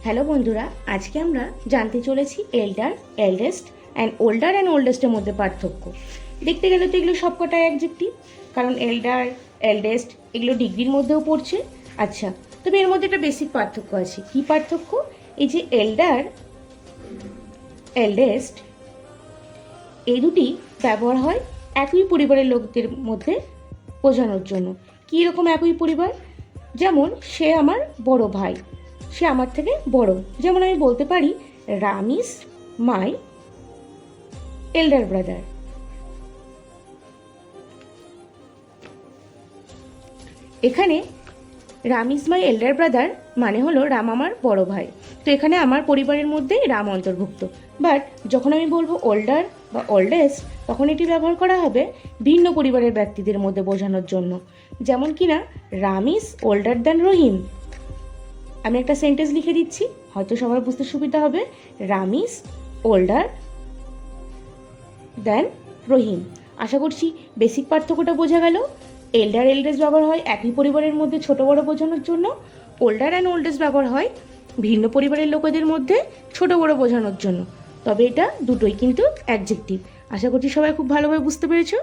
Hello বন্ধুরা, আজকে আমরা জানতে চলেছি এল্ডার, এল্ডেস্ট অ্যান্ড ওল্ডেস্টের মধ্যে পার্থক্য। দেখতে গেলে তো এগুলো সবকটাই অ্যাডজেক্টিভ, কারণ এল্ডার, এল্ডেস্ট এগুলো ডিগ্রির মধ্যেও পড়ছে। আচ্ছা, তবে এর মধ্যে একটা বেসিক পার্থক্য আছে। কি পার্থক্য? এই যে এল্ডার, এল্ডেস্ট এই দুটি ব্যবহার হয় একই পরিবারের লোকদের মধ্যে বোঝানোর জন্য। কী রকম একই পরিবার? যেমন সে আমার বড় ভাই, সে আমার থেকে বড়। যেমন আমি বলতে পারি Ram is my elder brother. এখানে Ram is my elder brother মানে হলো রাম আমার বড় ভাই। তো এখানে আমার পরিবারের মধ্যে রাম অন্তর্ভুক্ত। বাট যখন আমি বলবো ওল্ডার বা ওল্ডেস্ট, তখন এটি ব্যবহার করা হবে ভিন্ন পরিবারের ব্যক্তিদের মধ্যে বোঝানোর জন্য। যেমন কিনা রাম ইজ ওল্ডার দ্যান রহিম। আমি একটা সেন্টেন্স লিখে দিচ্ছি, হয়তো সবার বুঝতে সুবিধা হবে। রাম ইজ ওল্ডার দ্যান রহিম। আশা করছি বেসিক পার্থক্যটা বোঝা গেল। এল্ডার, এল্ডেস্ট ব্যবহার হয় একই পরিবারের মধ্যে ছোট বড় বোঝানোর জন্য। ওল্ডার অ্যান্ড ওল্ডেস্ট ব্যবহার হয় ভিন্ন পরিবারের লোকেদের মধ্যে ছোট বড় বোঝানোর জন্য। তবে এটা দুটোই কিন্তু অ্যাডজেক্টিভ। আশা করছি সবাই খুব ভালোভাবে বুঝতে পেরেছো।